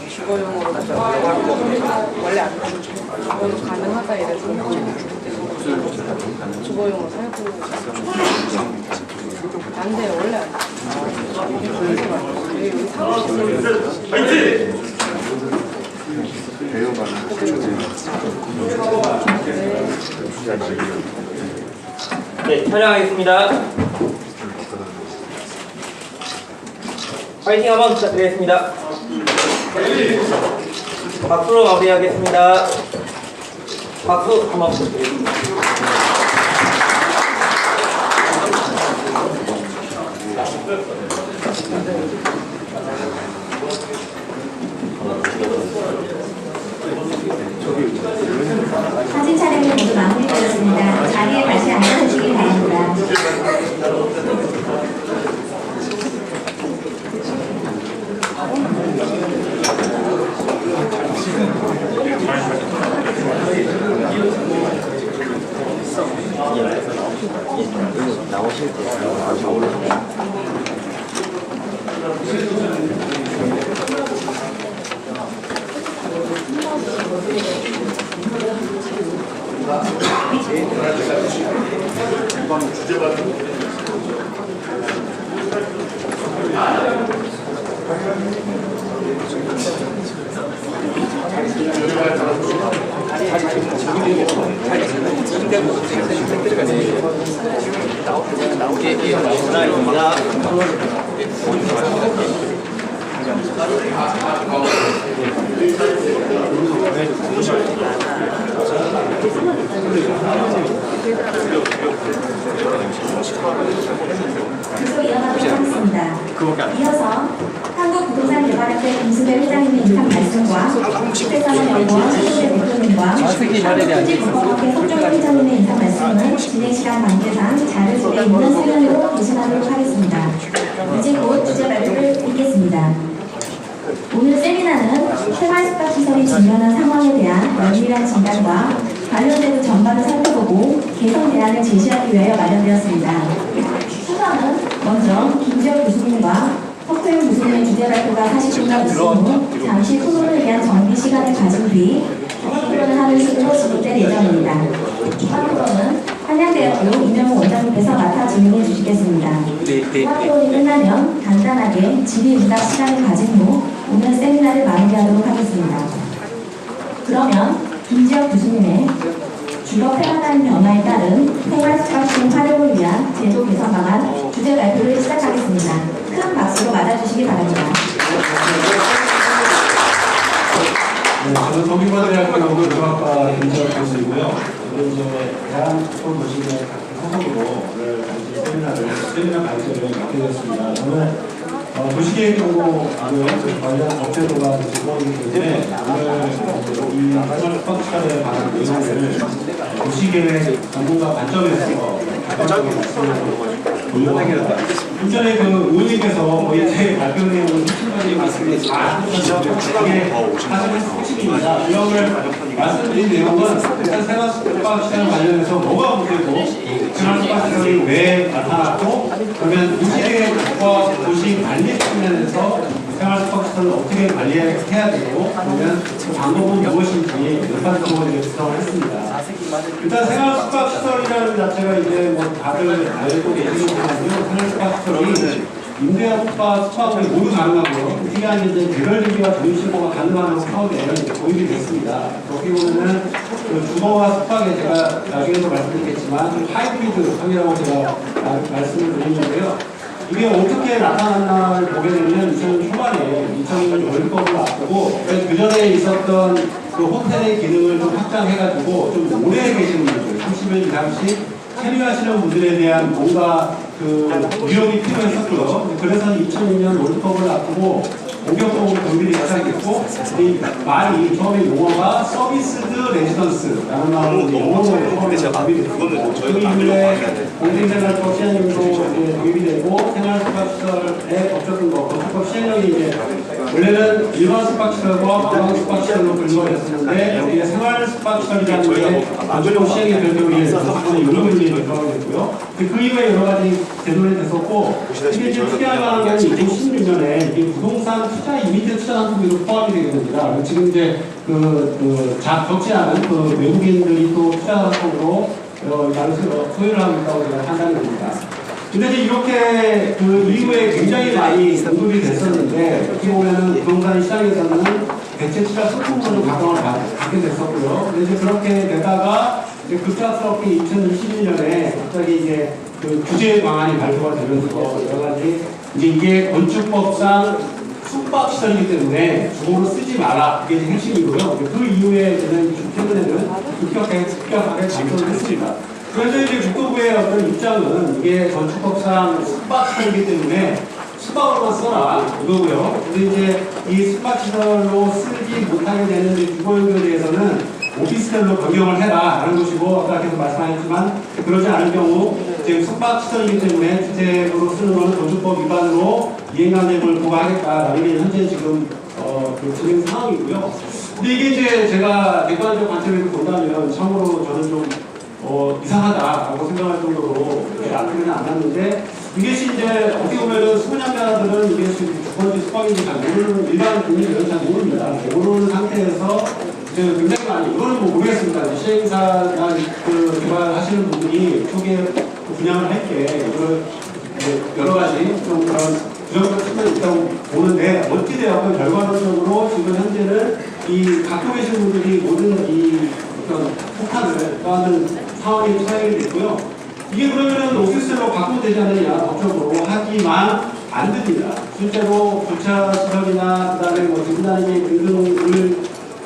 주거용으로 원래 안 주거도 가능하다 이래서 주거용으로 살고 안 돼요. 원래 안 돼요. 여기 사무실 네, 촬영하겠습니다. 파이팅 한번 부탁드리겠습니다. 박수로 마무리하겠습니다. 박수 한번 부탁드립니다. 사진 촬영이 모두 마무리되었습니다. 자리에 다시 앉아주시기 바랍니다. 나오실 때 계속 이어가도록 하겠습니다. 이어서 한국부동산개발협회 김수배 회장님의 인상 말씀과 국제산업연구원 최종대 대표님과 토지분법학회 석종훈 회장님의 인상 말씀은 진행 시간 관계상 자료집에 있는 설명으로 대신하도록 하겠습니다. 이제 곧 주제 발표를 읽겠습니다. 오늘 세미나는 생활숙박시설이 직면한 상황에 대한 면밀한 진단과 관련 제도 전반을 살펴보고 개선 대안을 제시하기 위하여 마련되었습니다. 순서는 먼저 김지혁 교수님과 석소영 교수님의 주제 발표가 40분간 있은 후 잠시 토론을 위한 정비 시간을 가진 뒤 토론을 하는 식으로 진행될 예정입니다. 이번 토론은 한양대학교 이명호 원장님께서 맡아 진행해 주시겠습니다. 이번 토론이 끝나면 간단하게 질의응답 시간을 가진 후 오늘 세미나를 마무리하도록 하겠습니다. 그러면 김지혁 교수님의 주거 패러다임 변화에 따른 생활숙박시설 활용을 위한 제도 개선 방안 주제 발표를 시작하겠습니다. 큰 박수로 맞아주시기 바랍니다. 네, 저는 서귀포대학교 연구조합과 김지혁 교수이고요. 오늘 이제 대한특별도시계 소속으로 오늘 세미나 발표를 맡게 됐습니다. 저는 도시계획연구 관련 업체도가 제공이기 때문에 오늘 이 생활숙박시설에 관한 내용을 도시계획 전문가 관점에서 일전에 그 의원님께서 거의 제 발표 내용을 말씀드린 사실은 핵심입니다. 유형을 말씀드린 내용은 일단 생활숙박시설 관련해서 뭐가 문제고 생활숙박시설이 왜 나타났고 그러면 도시계획과 도시관리 측면에서 생활숙박시설을 어떻게 관리해야 되고 그러면 그 방법은 무엇인지 일반적으로 구성을 했습니다. 일단 생활숙박시설이라는 자체가 이제 뭐 다들 알고 계시는데요. 생활숙박시설이 임대업과 숙박이 모두 가능하고요. 특이한 이제 개별 등기와 도입신고가 가능한 사업에 도입이 됐습니다. 여기 보면은 그 주거와 숙박에 제가 나중에도 말씀드리겠지만 좀 하이브리드형이라고 제가 말씀을 드리는데요. 이게 어떻게 나타났나를 보게 되면 2000년 초반에 2000년 월드컵을 앞두고 그 전에 있었던 그 호텔의 기능을 좀 확장해가지고 좀 오래 계시는 분들, 30년 이상씩 체류하시는 분들에 대한 뭔가 그 위협이 필요했었고요. 그래서 2002년 월드컵을 앞두고 공격적으로 경기를 시작했고, 이 말이 처음에 용어가 서비스드 레지던스라는 말로 영어로 처음에 도입이 됐습니다. 그 이후에 공생생활법 시행령도 이제 도입이 되고 생활숙박시설에 겹쳤던 거, 건축법 시행령이 이제 원래는 일반 숙박시설과 관광 숙박시설로 분류가 됐었는데 여기에 생활숙박시설이라는 게 건축법 시행의 별도의 용어들이 들어가게 됐고요. 그 이후에 여러 가지 제도를 됐었고, 이게 이제 특이한 거는 2016년에 부동산 투자 이미지 투자 상품으로 포함이 되게 됩니다. 지금 이제 적지 않은 그 외국인들이 또 투자 상품으로 소유를 하고 있다고 제가 판단이 됩니다. 근데 이제 이렇게 그 이후에 굉장히 많이 언급이 됐었는데, 어떻게 보면은 부동산 시장에서는 대체 투자 상품으로 각광을 받게 됐었고요. 근데 이제 그렇게 되다가 이제 급작스럽게 2021년에 갑자기 이제 그 규제 방안이 발표가 되면서 여러 가지 이제 이게 건축법상 숙박시설이기 때문에 주거로 쓰지 마라. 그게 이제 핵심이고요. 그 이후에 저는 최근에는 급격하게 발표를 했습니다. 그래서 이제 국토부의 어떤 입장은 이게 건축법상 숙박시설이기 때문에 숙박으로만 써라 이거고요. 그래서 이제 이 숙박시설로 쓰지 못하게 되는 주거용도에 대해서는 오피스텔로 변경을 해라 라는 것이고, 아까 계속 말씀하셨지만 그러지 않을 경우 지금 숙박시설이기 때문에 주택으로 쓰는 것은 건축법 위반으로 이행강제금을 부과하겠다라는 게 현재 지금 그 진행 상황이고요. 근데 이게 이제 제가 객관적 관점에서 본다면 참으로 저는 좀 이상하다라고 생각할 정도로 앞으로는 안 났는데, 이것이 이제 어떻게 보면은 수분양자들은 이게 주거지 숙박인지 잘 모르는, 일반 국민들은 잘 모릅니다. 모르는 상태에서 굉장히 많이, 이거는 뭐 모르겠습니다. 시행사나 그 개발하시는 분들이 초기에 분양을 할 게 이걸 여러 가지 좀 그런 부정적 측면이 있다고 보는데, 어찌되었건 결과론적으로 지금 현재는 이 갖고 계신 분들이 모든 이 어떤 폭탄을 떠안는 상황이 처해야 됐고요. 이게 그러면은 오피스텔로 바꾸면 되지 않느냐, 법적으로. 하지만 안 됩니다. 실제로 주차시설이나 그다음에 뭐 등단기 등등을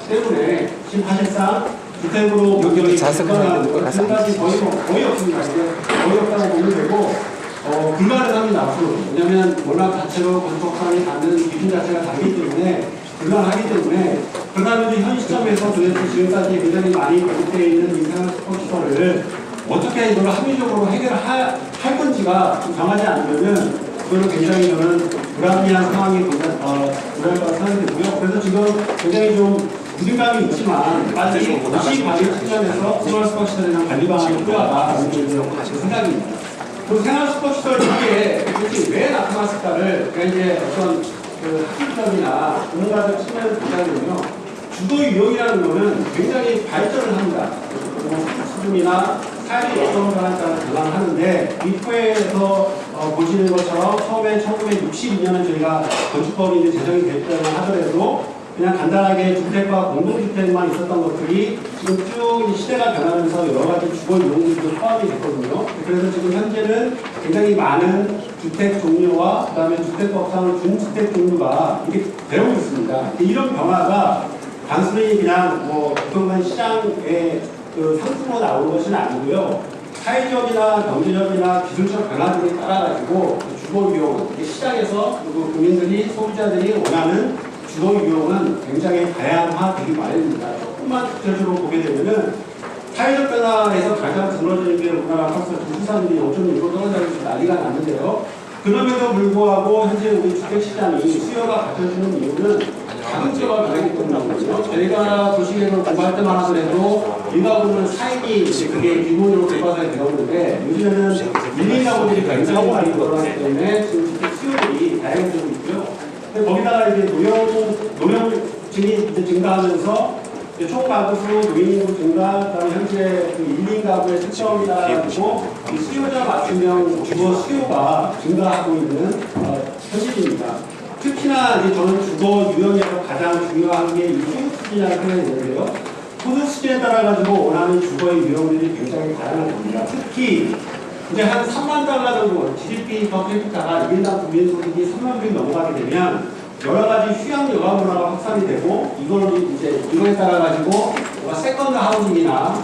때문에 지금 사실상 주택으로 변경이 생각이 거의 없습니다. 거의 없다고 보면 되고, 불가능합니다, 앞으로. 왜냐하면 워낙 자체로 건축법상이 갖는 기준 자체가 다르기 때문에 불가능하기 때문에, 그러다 현 시점에서 도대체 지금까지 굉장히 많이 공급되어 있는 인상시설을 어떻게 이걸 합리적으로 해결할 건지가 좀 정하지 않으면은 그거는 굉장히 저는 불합리한 상황이 불합리한 상황이 되고요. 그래서 지금 굉장히 좀 부담감이 있지만 빨리 도시 관리 측면에서 생활숙박시설이나 관리 방안이 필요하다라는 게 생각입니다. 그 생활숙박시설 이게 도대체 왜 나타났을까를 제가 이제 어떤 그 학술적이나 전문가적 측면에서 보자면요, 주거 유형이라는 거는 굉장히 발전을 합니다. 수준이나 삶의 어떤 거에 따라 달라하는데, 리포에서 보시는 것처럼 처음에 1962년에 저희가 건축법이 이제 제정이 됐다고 하더라도 그냥 간단하게 주택과 공동주택만 있었던 것들이 지금 쭉 시대가 변하면서 여러 가지 주거 유형들도 포함이 됐거든요. 그래서 지금 현재는 굉장히 많은 주택 종류와 그다음에 주택법상 준주택 종류가 이게 되고 있습니다. 이런 변화가 단순히 그냥 뭐 부동산 시장의 그 상승으로 나오는 것은 아니고요. 사회적이나 경제적이나 기술적 변화들에 따라가지고 주거 유형, 시장에서 그리고 국민들이 소비자들이 원하는 주거 유형은 굉장히 다양화되기 마련입니다. 조금만 구체적으로 보게 되면은 사회적 변화에서 가장 드러지는 게 우리나라 벌써 도시산들이 5.1로 떨어져서 난리가 났는데요. 그럼에도 불구하고 현재 우리 주택시장이 수요가 갖춰지는 이유는 가격제가 가격이 때문이거든요. 저희가 도시계획을 공부할 때만 하더라도 일가구는 사익이 그게 기본으로 들어가서 되었는데, 요즘에는 1, 2가구들이 굉장히 많이 늘어나기 때문에 지금 주택 수요들이 다양해지고 있고요. 거기다가 이제 노령층이 증가하면서 총 가구수, 노인 인구 증가, 그다음에 현재 그 1, 2가구의 특성이라고 이 수요자 맞춤형 주거 수요가 증가하고 있는 현실입니다. 특히나 이제 저는 주거 유형에서 가장 중요한 게 이 소득 수준이라는 표현이 있는데요. 소득 수준에 따라 가지고 원하는 주거의 유형들이 굉장히 다양한 겁니다. 특히 이제 한 3만 달러 정도 GDP 퍼 캐피타가 1인당 국민 소득이 3만 불이 넘어가게 되면 여러 가지 휴양 여가 문화가 확산이 되고 이거에 따라 가지고 세컨드 하우징이나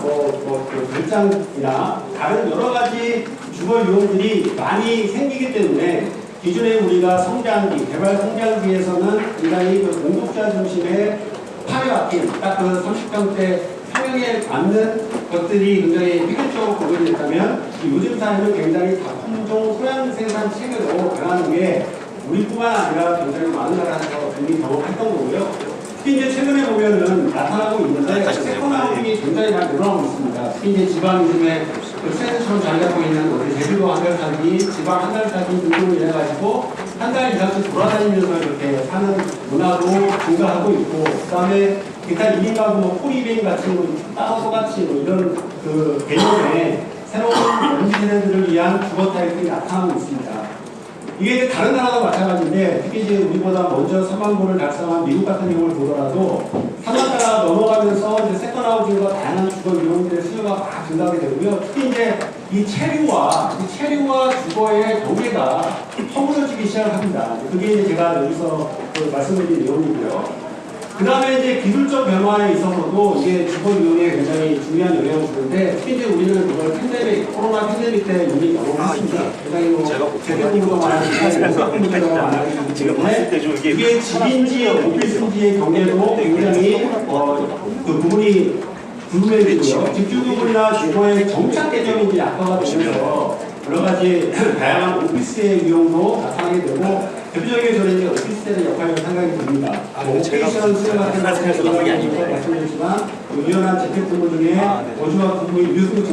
별장이나 다른 여러 가지 주거 유형들이 많이 생기기 때문에 기존에 우리가 성장기, 개발 성장기에서는 굉장히 그 공급자 중심의 팔에 박힌 딱 그 30평대 평형에 맞는 것들이 굉장히 효율적으로 구현이 됐다면 요즘 사회는 굉장히 다품종 소량 생산 체계로 변하는 게 우리뿐만 아니라 굉장히 많은 나라에서 이미 경험했던 거고요. 특히 이제 최근에 보면은 나타나고 있는데 세컨하우징이 굉장히 많이 늘어나고 있습니다. 특히 이제 지방 요즘에 그 트렌드처럼 자리 잡고 있는 우리 제주도 한 달 살기, 지방 한 달 살기 등등으로 인해 가지고 한 달 이상씩 돌아다니면서 이렇게 사는 문화도 증가하고 있고, 그다음에 기타 1인 가구 코리뱅 같은 따로소 같이 이런 그 개념의 새로운 MZ 세대들을 위한 주거 타입들이 나타나고 있습니다. 이게 이제 다른 나라도 마찬가지인데, 특히 이제 우리보다 먼저 3만 불을 달성한 미국 같은 경우를 보더라도 3만 달러가 넘어가면서 이제 세컨하우징과 다양한 주거 유형들의 수요가 막 증가하게 되고요. 특히 이제 이 체류와 주거의 경계가 허물어지기 시작합니다. 그게 이제 제가 여기서 말씀드린 내용이고요. 그 다음에 이제 기술적 변화에 있어서도 이게 주거 유형에 굉장히 중요한 영향을 주는데, 특히 이제 우리는 그걸 코로나 팬데믹 때 이미 경험했습니다. 굉장히 재택근무가 많아지고 문제가 많아지기 때문에 이게 집인지 오피스인지의 경계도 굉장히 그 부분이 궁금해지고요. 집주구물이나 주거의 정착 개념이 약화가 되면서 여러 가지 다양한 오피스의 유형도 나타나게 되고, 대표적인 저는 이제 오피스텔의 역할을 생각이 듭니다. 오피스텔은 수요 같은 것을 말씀드렸지만 유연한 재택근무 중에 거주와 근무의 유효성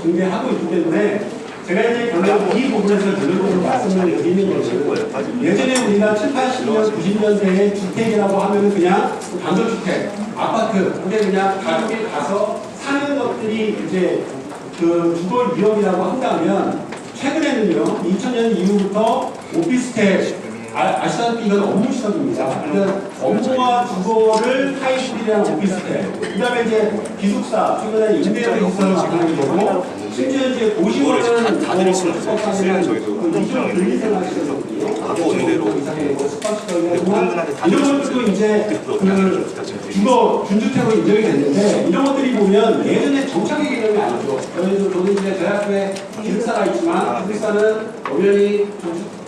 증대하고 있기 때문에 제가 이제 결국 이 부분에서 결론적으로 말씀을 드리는 것은, 예전에 우리가 7, 80년, 90년대에 주택이라고 하면은 그냥 단독주택, 아파트, 근데 그냥 가족이 가서 사는 것들이 이제 그 주거 위험이라고 한다면, 최근에는요, 2000년 이후부터 오피스텔, 아시다시피 이건 업무 시설입니다. 그러니까 업무와 주거를 하이브리드한 오피스텔, 그 다음에 이제 기숙사, 최근에 임대료 기숙사를 만들게 되고, 심지어 이제 고시원은 다 드릴 수는 없어요. 저희도 이쪽 분리생활 시설이거든요. 갖고 오는 대로. 이런 것들도 이제 그 주거 준주택으로 인정이 됐는데, 이런 것들이 보면 예전에 정착의 개념이 아니죠. 저는 이제 저희 학교에 기숙사가 있지만 기숙사는 엄연히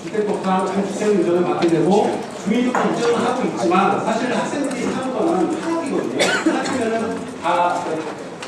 주택법상 주택 이전을 받게 되고 주민등록 인정을 하고 있지만, 사실 학생들이 사는 거는 한학기거든요. 한학기면은 다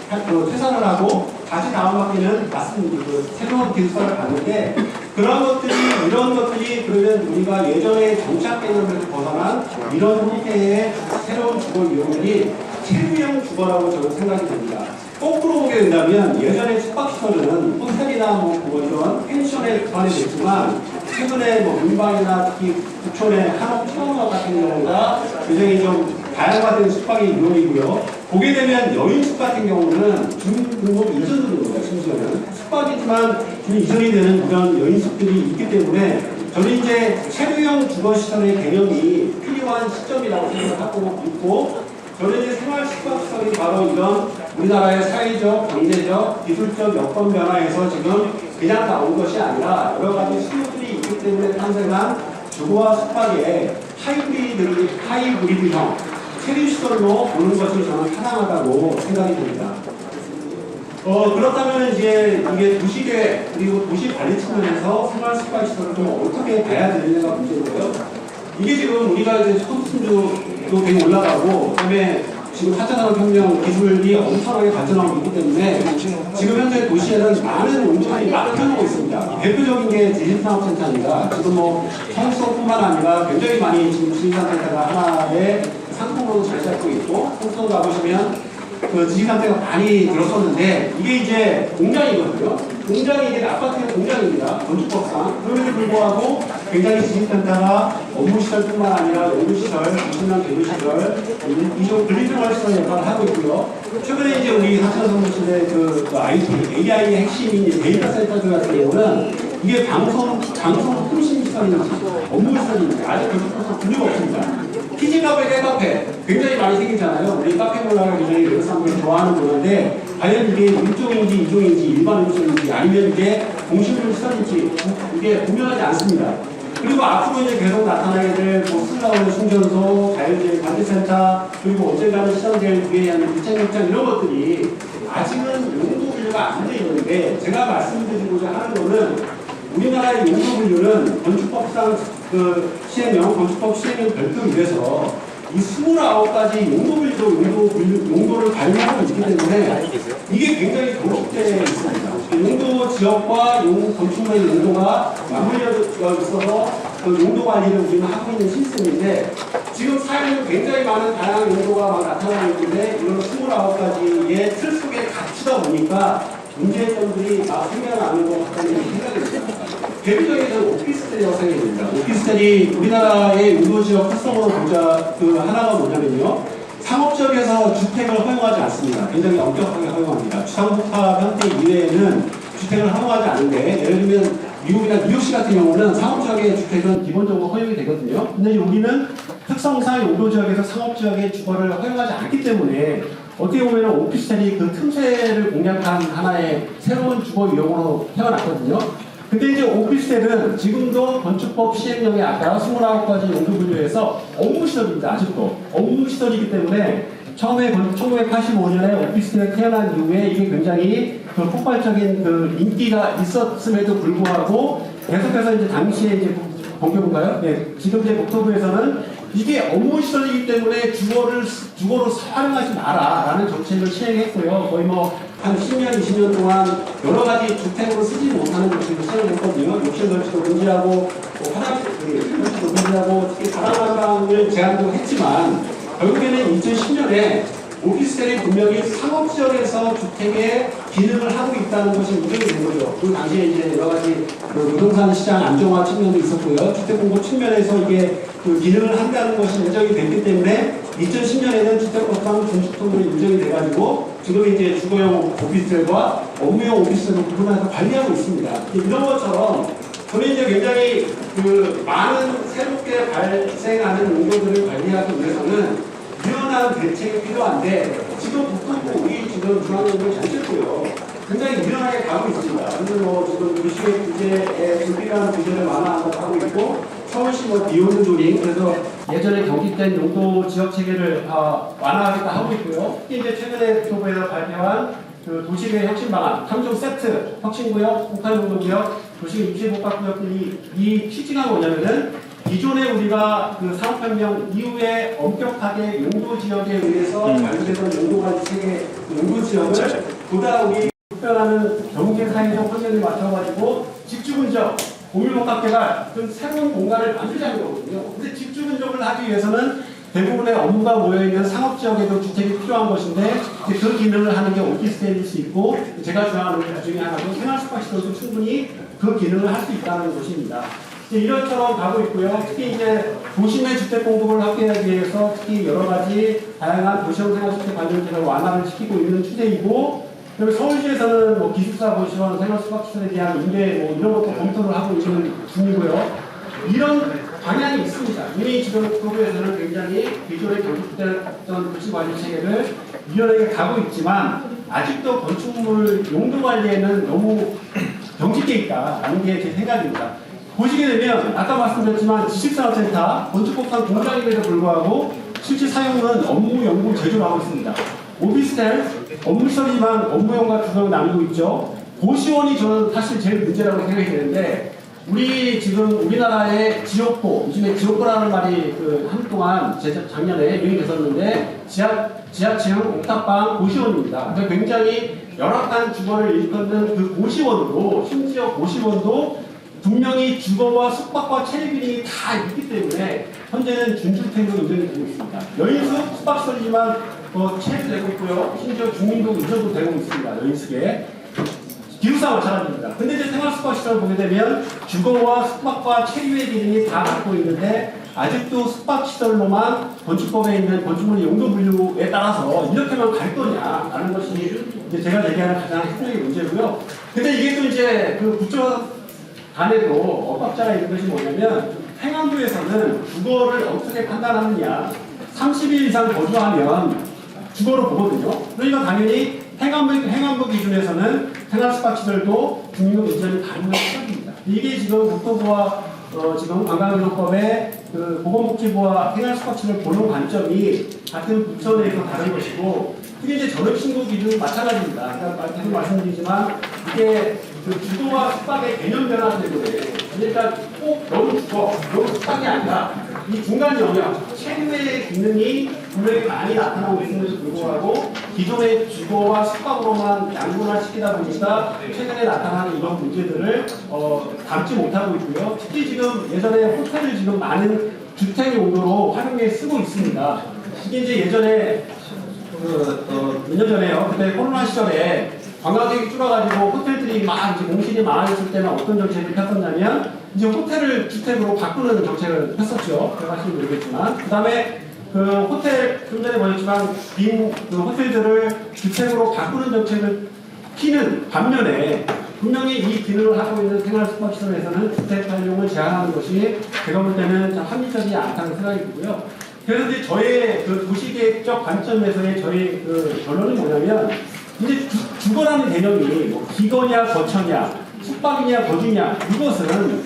퇴사를 하고 다시 다음 학기는 맞습니다. 새로운 기숙사를 가는데, 이런 것들이 그러면 우리가 예전의 정착 개념에서 벗어난 이런 형태의 새로운 주거 유형들이 체류형 주거라고 저는 생각이 됩니다. 거꾸로 보게 된다면, 예전에 숙박시설은 호텔이나 이런 펜션에 기반이 됐지만, 최근에 민방이나 특히 부촌의 한옥 체험업 같은 경우가 굉장히 좀 다양화된 숙박의 유형이고요. 보게 되면 여인숙 같은 경우는 주민등록 이전으로 됩니다. 심지어는 숙박이지만 주민 이전이 되는 그런 여인숙들이 있기 때문에, 저는 이제 체류형 주거시설의 개념이 필요한 시점이라고 생각하고 있고, 저는 이제 생활 숙박시설이 바로 이런 우리나라의 사회적, 경제적, 기술적 여건 변화에서 지금 그냥 나온 것이 아니라 여러 가지 수요들이 있기 때문에 탄생한 주거와 숙박의 하이브리드형 체류시설로 보는 것이 저는 타당하다고 생각이 됩니다. 그렇다면 이제 이게 도시계획 그리고 도시 관리 측면에서 생활 숙박시설을 좀 어떻게 봐야 되느냐가 문제고요. 이게 지금 우리가 이제 소득순주도 되게 올라가고, 그다음에 지금 4차 산업혁명 기술이 엄청나게 발전하고 있기 때문에 지금 현재 도시에는 많은 운동이 막 펴지고 있습니다. 대표적인 게 지식산업센터입니다. 지금 성수뿐만 아니라 굉장히 많이 지금 지식산업센터가 하나의 상품으로 잘 잡고 있고, 성수 가보시면 그 지식산업센터가 많이 들었었는데, 이게 이제 공장이거든요. 공장이 이제 아파트의 공장입니다. 건축법상. 그럼에도 불구하고 굉장히 지식센터가 업무시설뿐만 아니라 연구시설, 무신랑 제도시설, 이쪽 분리생활시설 역할을 하고 있고요. 최근에 이제 우리 하천성무실의 그 AI의 핵심인 데이터 센터들 같은 경우는 이게 방송 통신시설인지 업무시설인지 아직 건축법상 분류가 없습니다. 키즈카페, 깨카페 굉장히 많이 생기잖아요. 우리 카페 문화를 굉장히 외국 사람들이 좋아하는 문화인데 과연 이게 일종인지 이종인지 일반 일종인지 아니면 이게 공식물 시설인지 이게 분명하지 않습니다. 그리고 앞으로 이제 계속 나타나게 될 슬라우드 충전소, 자율주행 관제센터, 그리고 언젠가는 시설될 위한 비창역장 이런 것들이 아직은 용도 분류가 안 돼 있는데 제가 말씀드리고자 하는 거는 우리나라의 용도 분류는 건축법상 그 시행령, 건축법 시행령 별도 위해서 이 29가지 용도를 발명하고 있기 때문에 이게 굉장히 정식되어 있습니다. 용도 지역과 건축물의 용도가 맞물려 있어서 그 용도 관리를 우리는 하고 있는 시스템인데 지금 사회에는 굉장히 많은 다양한 용도가 막 나타나고 있는데 이런 29가지의 틀 속에 갇히다 보니까 문제점들이 막 생겨나는 것 같다는 생각이 듭니다. 대표적인 오피스텔이라고 생각이 됩니다. 오피스텔이 우리나라의 용도지역 특성으로 보자 그 하나가 뭐냐면요. 상업지역에서 주택을 허용하지 않습니다. 굉장히 엄격하게 허용합니다. 주상복합 형태 이외에는 주택을 허용하지 않는데 예를 들면 미국이나 뉴욕시 같은 경우는 상업지역의 주택은 기본적으로 허용이 되거든요. 근데 우리는 특성상 용도지역에서 상업지역의 주거를 허용하지 않기 때문에 어떻게 보면 오피스텔이 그 틈새를 공략한 하나의 새로운 주거 유형으로 태어났거든요. 근데 이제 오피스텔은 지금도 건축법 시행령에 아까 29가지 용도 분류에서 업무시설입니다. 아직도 업무시설이기 때문에 처음에 1985년에 오피스텔이 태어난 이후에 이게 굉장히 그 폭발적인 그 인기가 있었음에도 불구하고 계속해서 이제 당시에 이제 법규인가요? 네, 지금 이제 국토부에서는 이게 업무시설이기 때문에 주거로 활용하지 마라라는 정책을 시행했고요. 거의 뭐 한 10년, 20년 동안 여러 가지 주택으로 쓰지 못하는 정책을 시행했거든요. 욕실 설치도 금지하고, 화장실 설치도 금지하고, 특히 다락난방을 제한도 했지만, 결국에는 2010년에 오피스텔이 분명히 상업지역에서 주택의 기능을 하고 있다는 것이 인정이 된 거죠. 그 당시에 이제 여러 가지 그 부동산 시장 안정화 측면도 있었고요. 주택 공급 측면에서 이게 그 기능을 한다는 것이 인정이 됐기 때문에 2010년에는 주택법상 중축통으로 인정이 돼가지고 지금 이제 주거용 오피스텔과 업무용 오피스텔을 구분해서 관리하고 있습니다. 이런 것처럼 저는 이제 굉장히 그 많은 새롭게 발생하는 용도들을 관리하기 위해서는 유연한 대책이 필요한데 지금 국토부 우리 지금 중앙정부 전체고요. 굉장히 유연하게 가고 있습니다. 근데 뭐 지금 도시의 규제에 불필요한 규제를 완화하고 있고 서울시 뭐 비오는 조링 그래서 예전에 경직된 용도 지역 체계를 완화하겠다 하고 있고요. 특히 이제 최근에 국토부에서 발표한 그 도시계획 혁신 방안 3종 세트 혁신구역, 폭발용도구역, 도시계 임시복합구역들이 이 취지가 뭐냐면은 기존에 우리가 그 산업혁명 이후에 엄격하게 용도 지역에 의해서 발표되던 용도관리 체계 용도 지역을 보다 우리 특별하는 경제 사회적 환경에 맞춰가지고 집주분적 공유복합개발 좀 새로운 공간을 만들자는 거거든요. 근데 집주분적을 하기 위해서는 대부분의 업무가 모여있는 상업지역에도 주택이 필요한 것인데 그 기능을 하는 게 오피스텔일 수 있고 제가 좋아하는 것 중에 하나도 생활스파시설도 충분히 그 기능을 할 수 있다는 것입니다. 이런처럼 가고 있고요. 특히 이제 도심의 주택 공급을 확대하기 위해서 특히 여러 가지 다양한 도시형 생활주택 관련제를 완화를 시키고 있는 추세이고 그리고 서울시에서는 뭐 기숙사 보시원 생활수박시설에 대한 임대 뭐 이런 것도 검토를 하고 있는 중이고요. 이런 방향이 있습니다. 이미 지금 국토부에서는 굉장히 기존의 경직됐던 도시관리 체계를 유연하게 가고 있지만 아직도 건축물 용도 관리에는 너무 경직돼 있다라는 게 제 생각입니다. 보시게 되면 아까 말씀드렸지만 지식산업센터 건축법상 공장임에도 불구하고 실제 사용은 업무, 연구, 제조를 하고 있습니다. 오피스텔 업무시설이지만 업무용과 주거로 나누고 있죠. 고시원이 저는 사실 제일 문제라고 생각이 되는데 우리 지금 우리나라의 지옥고 요즘에 지옥고라는 말이 그 한동안 작년에 유행했었는데 지하층 옥탑방 고시원입니다. 그러니까 굉장히 열악한 주거를 일컫는 그 고시원으로 심지어 고시원도 분명히 주거와 숙박과 체류 기능이 다 있기 때문에 현재는 준주택으로 인정이 되고 있습니다. 여인숙 숙박시설이지만 체류되고 있고요. 심지어 주민도 인정도 되고 있습니다. 여인숙에. 기숙사 마찬가지입니다. 근데 이제 생활숙박시설을 보게 되면 주거와 숙박과 체류의 기능이 다 갖고 있는데 아직도 숙박시설로만 건축법에 있는 건축물의 용도 분류에 따라서 이렇게만 갈 거냐라는 것이 이제 제가 제기하는 가장 핵심적인 문제고요. 근데 이게 또 이제 그 국정 간에도 엇박자가 있는 것이 뭐냐면 행안부에서는 주거를 어떻게 판단하느냐, 30일 이상 거주하면 주거로 보거든요. 그러니까 당연히 행안부 기준에서는 생활 숙박시설도 중립 인정이 가능한 시설입니다. 이게 지금 국토부와 지금 관광운영법의 그 보건복지부와 생활 숙박시설 보는 관점이 같은 부처 내에서 다른 것이고, 그게 이제 전업신고 기준은 마찬가지입니다. 아까 계속 말씀드리지만 이게 그 주거와 숙박의 개념 변화 때문에, 그러니까 꼭 너무 주거, 너무 숙박이 아니라 이 중간 영역, 최후의 기능이 분명히 많이 나타나고 있음에도 불구하고 기존의 주거와 숙박으로만 양분화 시키다 보니까 최근에 나타나는 이런 문제들을 담지 못하고 있고요. 특히 지금 예전에 호텔을 지금 많은 주택 용도로 활용해 쓰고 있습니다. 이게 이제 예전에 몇 년 전에요. 그때 코로나 시절에 관광객이 줄어가지고 호텔들이 막 이제 공실이 많아졌을 때는 어떤 정책을 폈었냐면 이제 호텔을 주택으로 바꾸는 정책을 폈었죠. 들어가시면 모르겠지만. 그 다음에 그 호텔, 좀 전에 보셨지만 빈 그 호텔들을 주택으로 바꾸는 정책을 피는 반면에 분명히 이 기능을 하고 있는 생활 숙박시설에서는 주택 활용을 제한하는 것이 제가 볼 때는 참 합리적이지 않다는 생각이 들고요. 그래서 이제 저의 그 도시계획적 관점에서의 저희 그 결론은 뭐냐면, 이제 주거라는 개념이 뭐 기거냐 거처냐 숙박이냐 거주냐, 이것은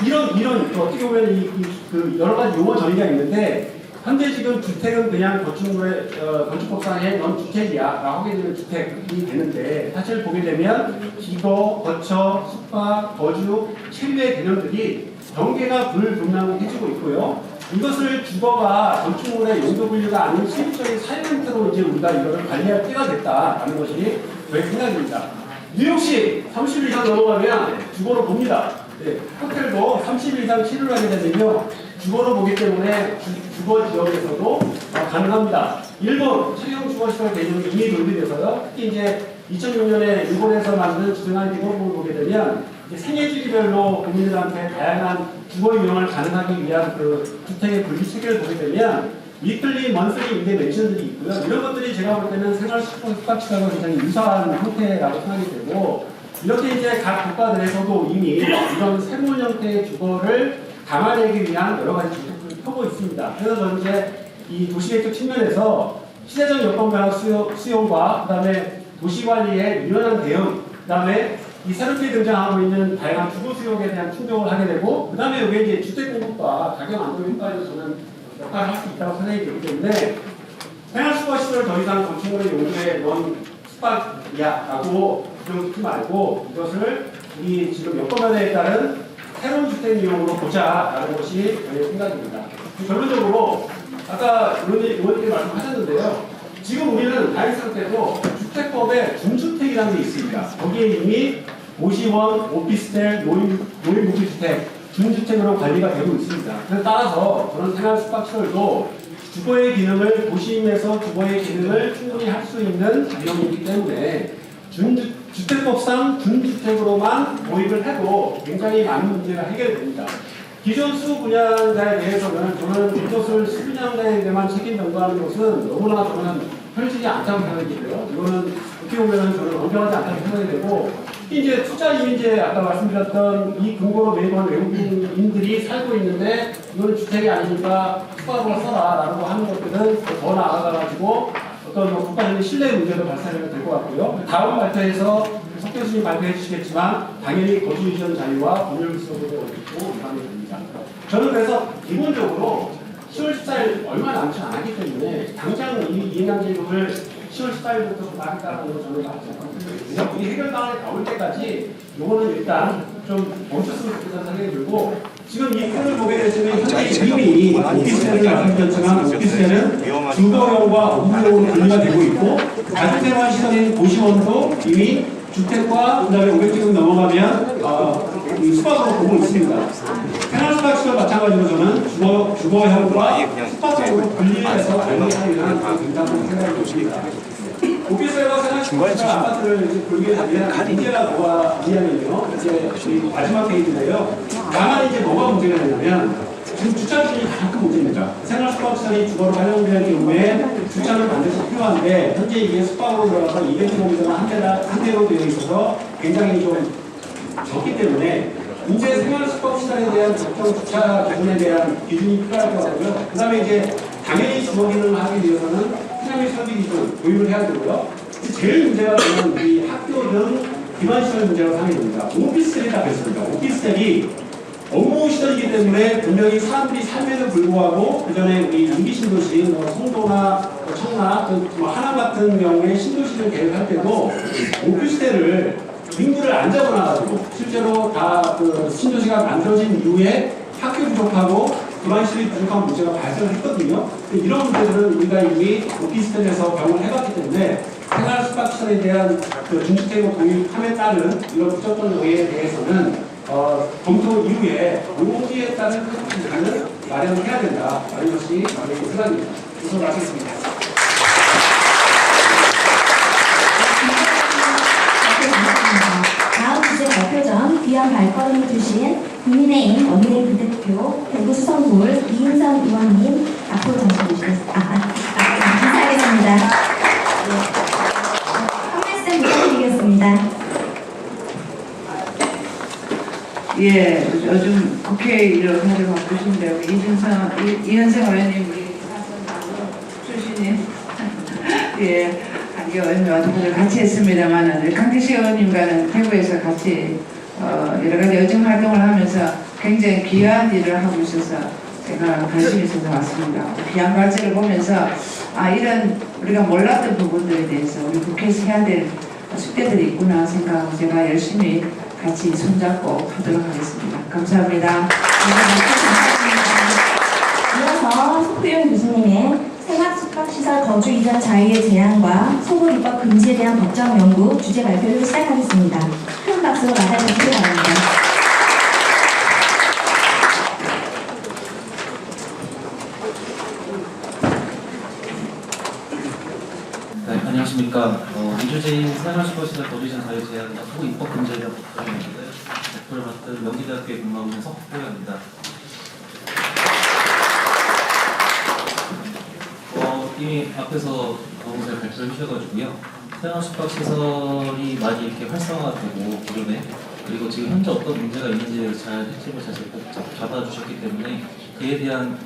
이런 어떻게 보면 그 여러 가지 용어 정의가 있는데, 현재 지금 주택은 그냥 건축물의 건축법상의 넌 주택이야라고 하게 되면 주택이 되는데, 사실 보게 되면 기거, 거처, 숙박, 거주, 체류의 개념들이 경계가 불분명해지고 있고요. 이것을 주거가 건축물의 용도 분류가 아닌 실질적인 삶 형태로 이제 우리가 이거를 관리할 때가 됐다라는 것이 저의 생각입니다. 뉴욕시 30일 이상 넘어가면 주거로 봅니다. 네, 호텔도 30일 이상 체류를 하게 되면요, 주거로 보기 때문에 주거 지역에서도 가능합니다. 일본 체형 주거시설 개념이 이미 논의돼서요. 특히 이제 2006년에 일본에서 만든 주장한 기본법을 보게 되면 이제 생애주기별로 국민들한테 다양한 주거 이용을 가능하기 위한 그 주택의 분류 체계를 보게 되면 위클리, 먼슬리 임대 멘션들이 있고요. 이런 것들이 제가 볼 때는 생활 숙박시설과 굉장히 유사한 형태라고 생각이 되고, 이렇게 이제 각 국가들에서도 이미 이런 새로운 형태의 주거를 담아내기 위한 여러 가지 정책들을 펴고 있습니다. 그래서 저는 이제 이 도시계획적 측면에서 시대적 여건 변화 수용과 그다음에 도시관리의 유연한 대응, 그다음에 이 새롭게 등장하고 있는 다양한 주거 수요에 대한 충족을 하게 되고, 그다음에 여기에 이제 주택 공급과 가격 안정 효과에서 저는 역할을 할 수 있다고 생각이 되기 때문에 생활 숙박 시설을 더 이상 건축물의 용도에 넌 숙박이야라고 두지 말고 이것을 우리 지금 여건 변화에 따른 새로운 주택 이용으로 보자라는 것이 저의 생각입니다. 결론적으로 아까 의원님께서 말씀하셨는데요. 지금 우리는 다행스럽게도 주택법에 준주택이라는 게 있습니다. 거기에 이미 도시원, 오피스텔, 노인복지주택, 준주택으로 관리가 되고 있습니다. 그래서 따라서 저는 생활 숙박시설도 주거의 기능을, 도심에서 주거의 기능을 충분히 할 수 있는 지형이기 때문에 주택법상 준주택으로만 도입을 해도 굉장히 많은 문제가 해결됩니다. 기존 수 분양자에 대해서는 저는 이것을 수분양자에게만 책임 전가하는 것은 너무나 저는 편해지지 않다고 생각이 들어요. 이거는 어떻게 보면 저는 엄정하지 않다고 생각이 되고, 특히 이제 투자 이민제 아까 말씀드렸던 이 근거로 매입한 외국인들이 살고 있는데 이거는 주택이 아니니까 숙박으로 써라라고 하는 것들은 더 나아가가지고 어떤 국가적인 신뢰 문제도 발생하게 될 것 같고요. 다음 발표에서 석 교수님 발표해 주시겠지만 당연히 거주 이전 자유와 법률 수업에 어긋고 위반이 됩니다. 저는 그래서 기본적으로 10월 14일 얼마 남지 않았기 때문에 당장 이 이행강제금을 10월 14일부터 하겠다는 걸 저는 말하지 않습니다. 우리 해결방안이 나올 때까지 이거는 일단 좀 멈췄으면 좋겠다는 생각이 들고, 지금 이 표를 보게 되시면 현재 이미 오피스텔을 말씀드렸지만 오피스텔은 주거용과 업무용으로 분리가 되고 있고, 다주택화 시설인 도시원도 이미 주택과 그다음에 500제곱 넘어가면 숙박으로 보고 있습니다. 생활 숙박시설 마찬가지로 저는 주거형과 숙박형으로 분리해서 관리하는 굉장한 생각이 듭니다. 오피스텔과 생활 숙박시설 아파트를 이제 보게 되면 문제가 뭐가 있냐면요. 이제 마지막 페이지인데요. 다만 이제 뭐가 문제가 되냐면 지금 주차준이 가장 큰 문제입니다. 생활 숙박시설이 주거로 활용되는 경우에 주차는 반드시 필요한데 현재 이게 숙박으로 들어가서 200km 한 대로 되어 있어서 굉장히 좀 적기 때문에 인재 생활수법시설에 대한 적정 주차 부분에 대한 기준이 필요할 것 같고요. 그 다음에 이제 당연히 주거 기능을 하기 위해서는 피라미드 설계 기준 도입을 해야 되고요. 제일 문제가 되는 우리 학교 등 기반시설 문제라고 하게 됩니다. 오피스텔이 다 그렇습니다. 오피스텔이 업무 시설이기 때문에 분명히 사람들이 삶에도 불구하고 그 전에 우리 임기 신도시, 송도나 청라, 뭐 하남 같은 경우에 신도시를 계획할 때도 오피스텔을 인구를 안 잡아놔가지고 실제로 다 그 신도시가 만들어진 이후에 학교 부족하고 기반시설이 부족한 문제가 발생했거든요. 이런 문제들은 우리가 이미 오피스텔에서 경험을 해봤기 때문에 생활 숙박시설에 대한 그 중주택으로 도입함에 따른 이런 부족한 요인에 대해서는 검토 이후에 요기에 따른 크리тер리를 마련해야 된다. 라는 것이 저희 생각입니다. 우선 마치겠습니다. 다음 주제 발표 전 귀한 발걸음을 주신 국민의힘 원내대표 대구 수성구을 이인선 의원님 앞으로 인사하겠습니다. 한 말씀 부탁드리겠습니다. 예, 요즘 국회의를 하러 바쁘신데 우리 이현생 의원님 우리 출신인 예, 한개 의원님과 같이 했습니다만은 강태식 의원님과는 대구에서 같이 여러 가지 여정 활동을 하면서 굉장히 귀한 일을 하고 있어서 제가 관심이 있어서 왔습니다. 귀한 발전을 보면서 이런 우리가 몰랐던 부분들에 대해서 우리 국회에서 해야 될 숙제들이 있구나 생각하고 제가 열심히 같이 손잡고 하도록 하겠습니다. 감사합니다. 이어서 속수영 교수님의 생활숙박시설 거주 이전 자유의 제한과 소급 입법 금지에 대한 법적 연구 주제 발표를 시작하겠습니다. 큰 박수로 맞아주시기 바랍니다. 네, 안녕하십니까. 이주재인 생활수법시설 거주이전 자유 제한과 소급 입법 금지에 대한 법적인데 발표를 맡은 명지대학교에 근무하고 있는 석호영입니다. 이미 앞에서 너무 잘 발표를 해주셔가지고요. 생활숙박시설이 많이 이렇게 활성화되고 기존에 그리고 지금 현재 어떤 문제가 있는지에 잘 핵심을 잘 잡아주셨기 때문에 그에 대한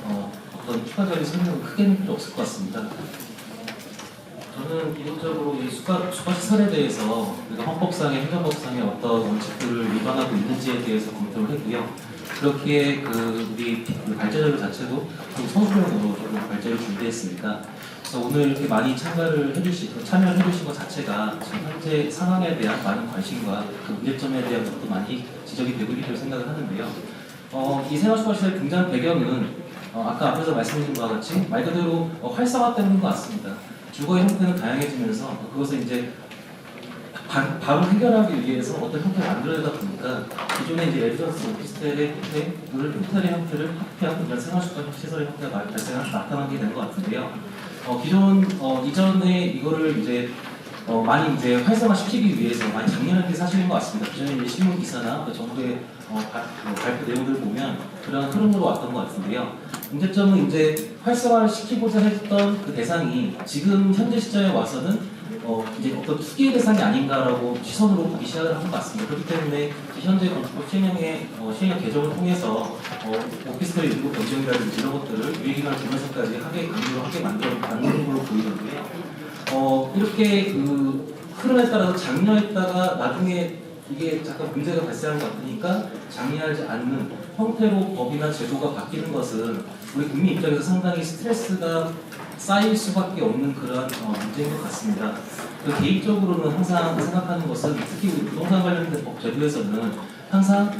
어떤 추가적인 설명은 크게는 필요 없을 것 같습니다. 저는 기본적으로 이 숙박시설에 대해서 우리가 헌법상의 행정법상의 어떤 원칙들을 위반하고 있는지에 대해서 검토를 했고요. 그렇기에 우리 발제자료 자체도 좀 서술형으로 조금 발제를 준비했습니다. 그래서 오늘 이렇게 많이 참여를 해주신 것 자체가 지금 현재 상황에 대한 많은 관심과 그 문제점에 대한 것도 많이 지적이 되고 있다고 생각을 하는데요. 이 생활숙박시설의 등장 배경은 아까 앞에서 말씀드린 바와 같이 말 그대로 활성화 때문인 것 같습니다. 주거의 형태는 다양해지면서 그것을 이제 바로 해결하기 위해서 어떤 형태를 만들어내다 보니까 기존의 이제 레지던스 오피스텔의 형태를 합의한 이런 생활숙박시설의 형태가 많이 나타나게 된 것 같은데요. 기존 이전에 이거를 이제 많이 이제 활성화시키기 위해서 많이 작년에 게 사실인 것 같습니다. 기존에 이제 신문 기사나 정부의 발표 내용들을 보면 그런 흐름으로 왔던 것 같은데요. 문제점은 이제 활성화를 시키고자 했던 그 대상이 지금 현재 시점에 와서는 이제 어떤 투기의 대상이 아닌가라고 시선으로 보기 시작을 한 것 같습니다. 그렇기 때문에 현재 건축법 시행령 개정을 통해서 오피스텔 일부 변경이라든지 이런 것들을 유예기간을 두면서까지 강제로 만드는 걸로 보이는데요. 이렇게 그 흐름에 따라서 장려했다가 나중에 이게 잠깐 문제가 발생한 것 같으니까 장려하지 않는 형태로 법이나 제도가 바뀌는 것은 우리 국민 입장에서 상당히 스트레스가 쌓일 수밖에 없는 그런 문제인 것 같습니다. 개인적으로는 항상 생각하는 것은 특히 우리 부동산 관련된 법 제도에서는 항상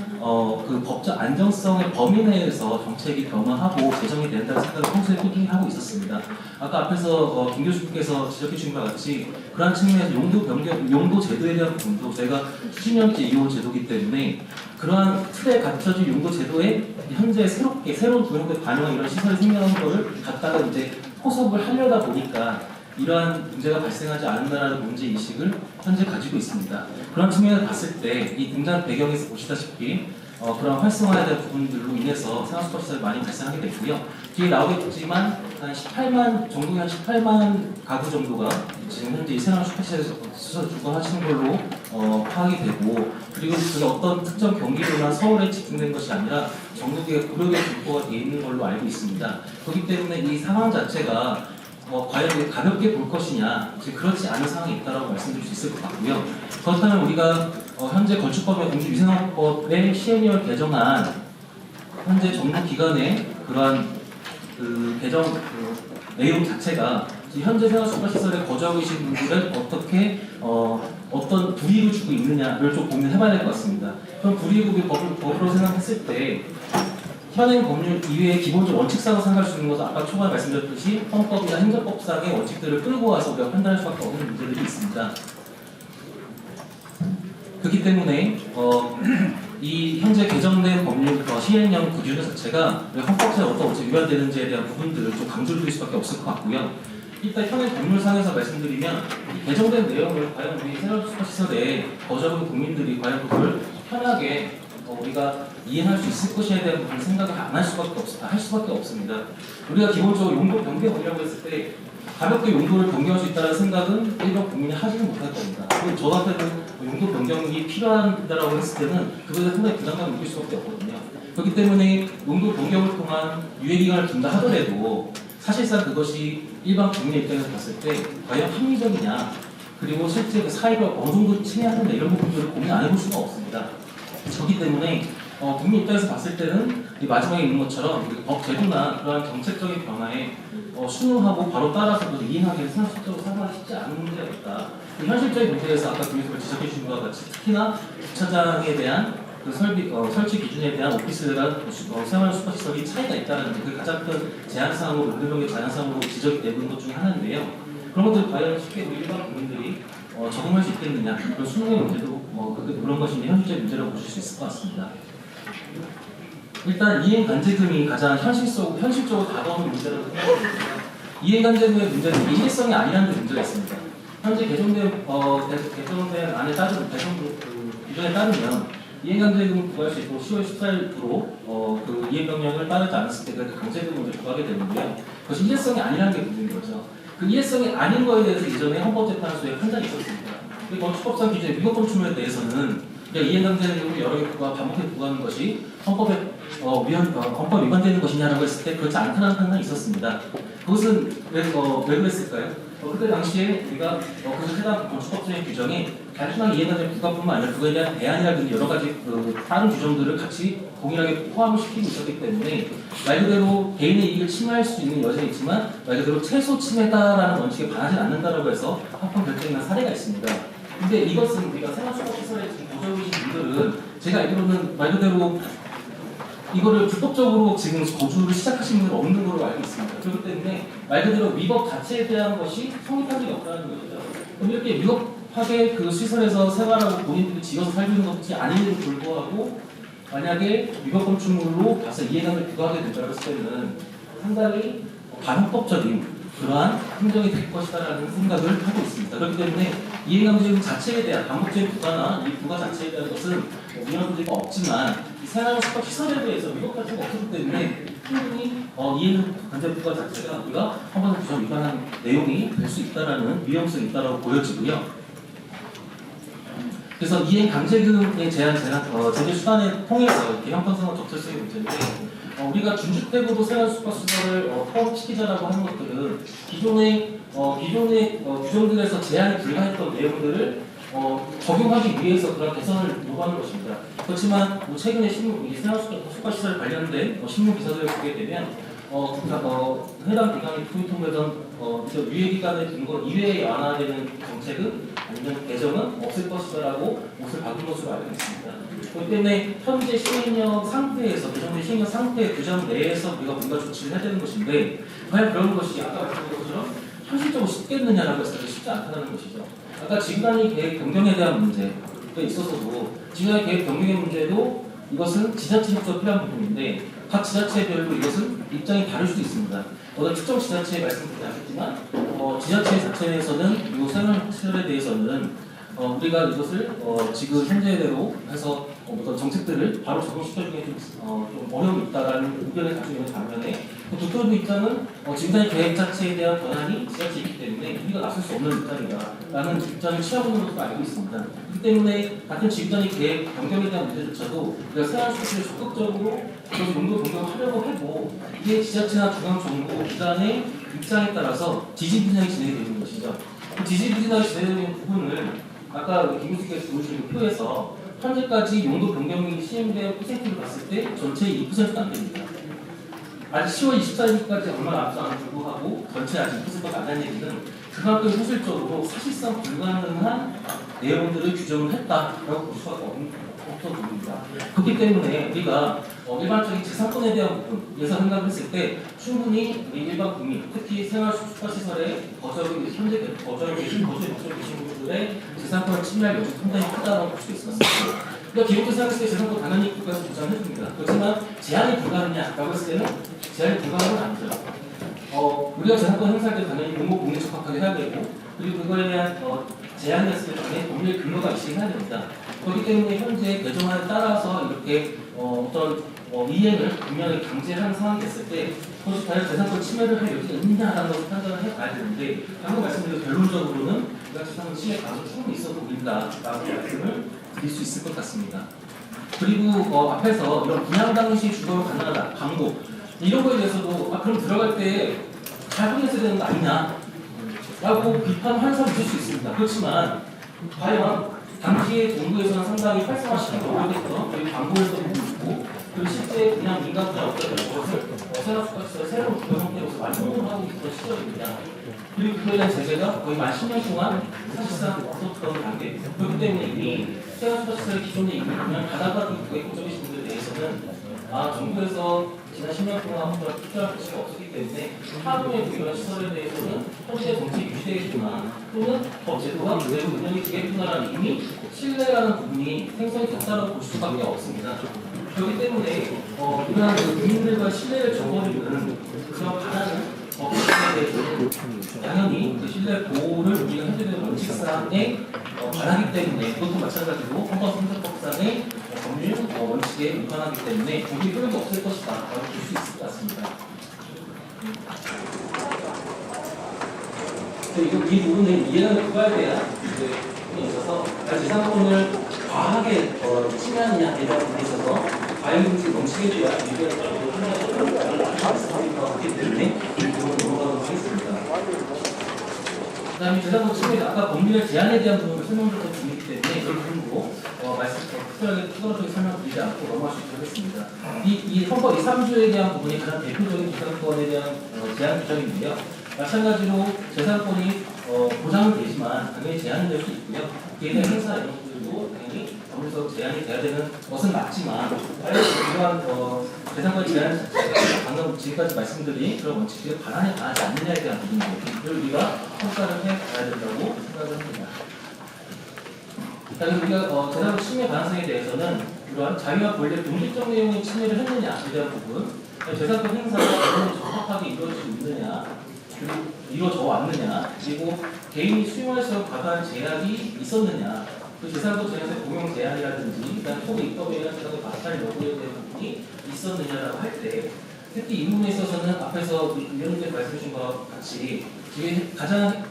그 법적 안정성의 범위 내에서 정책이 변화하고 제정이 된다는 생각을 평소에 꾸준히 하고 있었습니다. 아까 앞에서 김 교수님께서 지적해 주신 바와 같이 그러한 측면에서 용도 제도에 대한 부분도 저희가 수십 년째 이어온 제도이기 때문에 그러한 틀에 갖춰진 용도 제도에 현재 새로운 구형에 반영한 이런 시설이 생겨나는 것을 갖다가 이제 포섭을 하려다 보니까 이러한 문제가 발생하지 않는다는 문제인식을 현재 가지고 있습니다. 그런 측면을 봤을 때 이 등장 배경에서 보시다시피 그런 활성화에 대한 부분들로 인해서 생활수급시설이 많이 발생하게 됐고요. 뒤에 나오겠지만 한 18만 정도 한 18만 가구 정도가 지금 현재 이 생활수급시설에서 주거하시는 걸로 파악이 되고, 그리고 그게 어떤 특정 경기도나 서울에 집중된 것이 아니라 전국에 고령에 분포가 되어 있는 걸로 알고 있습니다. 그렇기 때문에 이 상황 자체가 과연 가볍게 볼 것이냐, 그렇지 않은 상황이 있다고 말씀드릴 수 있을 것 같고요. 그렇다면 우리가 현재 건축법의 공주위생업법의 시행령을 개정한 현재 정부 기관의 그러한 개정 내용 자체가 현재 생활수급시설에 거주하고 계신 분들을 어떻게 어떤 불이익을 주고 있느냐를 좀 고민해봐야 될 것 같습니다. 그럼 불이익을 법으로 생각했을 때 현행 법률 이외의 기본적 원칙상으로 생각할 수 있는 것은 아까 초반에 말씀드렸듯이 헌법이나 행정법상의 원칙들을 끌고 와서 우리가 판단할 수밖에 없는 문제들이 있습니다. 그렇기 때문에 이 현재 개정된 법률 시행령 기준 자체가 헌법상에 어떤 원칙이 위반되는지에 대한 부분들을 좀 강조드릴 수밖에 없을 것 같고요. 일단 현행 법률상에서 말씀드리면 이 개정된 내용을 과연 우리 생활수급시설에 거주하는 국민들이 과연 그걸 편하게 우리가 이해할 수 있을 것에 대한 부분 생각을 안 할 수밖에 없습니다. 우리가 기본적으로 용도 변경이라고 했을 때 가볍게 용도를 변경할 수 있다는 생각은 일반 국민이 하지는 못할 겁니다. 그리고 저한테는 용도 변경이 필요하다고 했을 때는 그것에 상당히 부담감을 느낄 수밖에 없거든요. 그렇기 때문에 용도 변경을 통한 유예기간을 둔다 하더라도 사실상 그것이 일반 국민의 입장에서 봤을 때 과연 합리적이냐, 그리고 실제 그 사회가 어느 정도 침해해야 된다, 이런 부분들을 고민 안 해볼 수가 없습니다. 그렇기 때문에 국민 입장에서 봤을 때는 이 마지막에 있는 것처럼 법 제도나 그러한 정책적인 변화에 순응하고 바로 따라서 이행하기는 현실적으로 상당히 쉽지 않은 문제가 있다. 그 현실적인 문제에서 아까 교수님이 지적해 주신 것과 같이 특히나 주차장에 대한 그 설치 기준에 대한 오피스에 대한 생활수급시설이 차이가 있다는 게 가장 큰 제한사항으로, 운동의 제한사항으로 지적이 되는 것 중에 하나인데요. 그런 것들 과연 쉽게 일반 국민들이 적응할 수 있겠느냐, 그런 수능의 문제도 그런 것이 현실적인 문제라고 보실 수 있을 것 같습니다. 일단 이행간제금이 가장 현실적으로 다가오는 문제라고 생각합니다. 이행간제금의 문제는 일회성이 아니라는 데 문제가 있습니다. 현재 개정된 안에 따른 규정에 따르면 이행간제금을 부과할 수 있고 10월 14일부로 그 이행명령을 따르지 않았을 때 그 강제금을 부과하게 되는데요. 그것이 일회성이 아니라는 게 문제인 거죠. 그 일회성이 아닌 거에 대해서 이전에 헌법재판소에 판단이 있었습니다. 그리고 건축법상 기준의 위법건축물에 대해서는 이행강제금을 여러 개 반복해 부과하는 것이 헌법 위반되는 것이냐라고 했을 때 그렇지 않다는 판단이 있었습니다. 그것은 왜 그랬을까요? 그때 당시에 우리가 그 해당 건축법적인 규정이 단순하게 이행강제 부과뿐만 아니라 그거에 대한 대안이라든지 여러 가지 다른 규정들을 같이 동일하게 포함을 시키고 있었기 때문에 말 그대로 개인의 이익을 침해할 수 있는 여지는 있지만 말 그대로 최소 침해다라는 원칙에 반하지 않는다라고 해서 합헌 결정이 난 사례가 있습니다. 근데 이것은 우리가 생활수급시설에 지금 거주하고 계신 분들은 제가 알기로는 말 그대로 이거를 불법적으로 지금 거주를 시작하신 분은 없는 걸로 알고 있습니다. 그렇기 때문에 말 그대로 위법 자체에 대한 것이 성립한 적이 없다는 것이죠. 그럼 이렇게 위법하게 그 시설에서 생활하고 본인들이 지어서 살고 있는 것이 아닌데도 불구하고 만약에 위법 건축물로 봐서 이해관을 부과하게 된다고 했을 때는 상당히 반헌법적인 그러한 행정이 될 것이다라는 생각을 하고 있습니다. 그렇기 때문에 이해관계금 자체에 대한 반복적인 부과나 이 부과 자체에 대한 것은 위헌 문제가 없지만 생활수급시설에 대해서 위법 자체가 없기 때문에 충분히 이해관계 부과 자체가 우리가 헌법 규정 위반한 내용이 될 수 있다라는 위험성이 있다라고 보여지고요. 그래서 이행 강제금의 제재 수단을 통해서 이렇게 형평성과 적절성의 문제인데 우리가 준주택으로 생활수급시설을 포함시키자라고 하는 것들은 기존의 규정들에서 제한이 불가했던 내용들을 적용하기 위해서 그런 개선을 요구하는 것입니다. 그렇지만 최근에 생활수급시설 관련된 신문 기사들을 보게 되면 해당 기관이 통일통되던 유예기간의 근거 이외에 완화되는 정책은 아니면 개정은 없을 것이다라고 옷을 박은 것으로 알고 있습니다. 그렇기 때문에 현재 시행령 상태에서 개정된 시행령 상태의 규정 내에서 우리가 뭔가 조치를 해야 되는 것인데 과연 그런 것이 아까 말씀드린 것처럼 현실적으로 쉽겠느냐라고 했을 때 쉽지 않다는 것이죠. 아까 지구단위 계획 변경에 대한 문제가 있어서도 지구단위 계획 변경의 문제도 이것은 지자체 협조가 필요한 부분인데 각 지자체별로 이것은 입장이 다를 수도 있습니다. 어떤 특정 지자체에 말씀드리지 않겠지만 지자체 자체에서는 이 생활시설에 대해서는 우리가 이것을 지금 현재대로 해서 어떤 정책들을 바로 적용시켜주기에 좀 어려움이 있다라는 의견을 가지고 있는 반면에 국토부 입장은 지구단위 계획 자체에 대한 변환이 지자체에 있기 때문에 우리가 나설 수 없는 입장이다라는 입장을 취하고 있는 것으로 알고 있습니다. 그렇기 때문에 같은 지구단위 계획 변경에 대한 문제조차도 우리가 생활수칙을 적극적으로 그것을 용도 변경하려고 해도 이게 지자체나 중앙정부 기관의 입장에 따라서 지지부진하게 진행이 되는 것이죠. 그 지지부진하게 진행되는 부분을 아까 김우수께서 보여주신 그 표에서 현재까지 용도 변경이 시행된 퍼센트를 봤을 때 전체의 2%도 안 됩니다. 아직 10월 24일까지 얼마 남지 않은 불구하고 전체 아직 2%가 안 되는 얘기는 그만큼 현실적으로 사실상 불가능한 내용들을 규정을 했다라고 볼 수밖에 없어 보입니다. 그렇기 때문에 우리가 일반적인 재산권에 대한 부분에서 생각을 했을 때 충분히 우리 일반 국민, 특히 생활수축시설에 현재 거주하고 계신 분들의 재산권을 침해할 여지가 상당히 크다고 볼 수 있습니다. 그러니까 기본적으로 생각했을 때 재산권 당연히 국가에서 보장해줍니다. 그렇지만 제한이 불가하느냐라고 했을 때는 제한이 불가한 건 아니죠. 우리가 재산권 행사할 때 당연히 공공에 적합하게 해야 되고 그리고 그거에 대한 제한이 있을 때 당연히 법률 근거가 있어야 됩니다. 그렇기 때문에 현재 개정안에 따라서 이렇게 어떤 이행을 분명히 강제하는 상황이 됐을 때 그것이 과연 재산권 침해를 할 여지가 있느냐라는 것을 판단을 해봐야 되는데 방금 말씀드린 결론적으로는 우리가 재산권 침해 가능성이 충분히 있어 보인다라고 말씀을 드릴 수 있을 것 같습니다. 그리고 앞에서 이런 분양 당시 주거로 가능하다, 광고 이런 거에 대해서도 그럼 들어갈 때 잘 확인했어야 되는 거 아니냐 라고 비판하는 사람이 있을 수 있습니다. 그렇지만 과연 당시에 정부에서는 상당히 활성화시키고 오래됐던 그리고 광고에서 보고 있고 그리고 실제 그냥 민간 분야 업체들 것을 생활수칙에서 새로운 주거 형태로서 많이 홍보하고 있던 시절입니다. 그리고 그거에 대한 제재가 거의 만 10년 동안 사실상 없었던 단계. 그렇기 때문에 이미 생활수칙의 기존에 있는 그냥 바닥으로 고객적이신 분들에 대해서는 정부에서 지난 10년 동안부터 투자할 것이 없었기 때문에 하루에 이런 시설에 대해서는 현재 정책이 유지되겠지만 또는 법 제도가 그대로 운영이 되겠구나라는 이미 신뢰라는 부분이 생성이 됐다고 볼 수밖에 없습니다. 그렇기 때문에 이러한 국민들과 신뢰를 저버리는 그런 바라는 법 제도에 대해서는 당연히 그 신뢰 보호를 우리가 현재되는 원칙상에 바라기 때문에 그것도 마찬가지로 헌법선택법상의 법률 원칙에 위반하기 때문에 조기 효력이 없을 것이다 라고 볼 수 있을 것 같습니다. 이 부분은 이해는 그거에 대한 부분이 있어서 재산권을 과하게 침해하느냐에 대한 부분에 있어서 과잉금지 원칙에 대한 의견을 가지고 하기 때문에 이 부분을 넘어가도록 하겠습니다. 그 다음에 재산권 침해, 아까 법률의 제한에 대한 부분을 설명드렸던 부분이기 때문에 이 부분으로 특별하게 추가적인 설명드리지 않고 넘어갈 수 있도록 하겠습니다. 이 헌법 2, 3조에 대한 부분이 가장 대표적인 재산권에 대한 제한 규정인데요. 마찬가지로 재산권이 보장은 되지만 당연히 제한이 될 수 있고요. 그에 대한 행사 이런 것들도 당연히 법에서 제한이 돼야 되는 것은 맞지만 이러한 재산권 제한 자체가 방금 지금까지 말씀드린 그런 원칙들에 반하지 않느냐에 대한 부분을 우리가 평가를 해봐야 된다고 생각을 합니다. 그래서 우리가 재산권 침해 가능성에 대해서는 이러한 자유와 권리의 동질적 내용의 침해를 했느냐에 대한 부분, 재산권 행사가 얼마나 적합하게 이루어지고 있느냐, 그리고 이루어져 왔느냐, 그리고 개인이 수용할수 과다한 제약이 있었느냐, 그 재산권 제한의 공용 제한이라든지, 그다음 소득 입법에 의한 재산권 박탈 여부에 대한 부분이 있었느냐라고 할 때, 특히 이 부분에 있어서는 앞에서 위원님께서 말씀하신 것과 같이 가장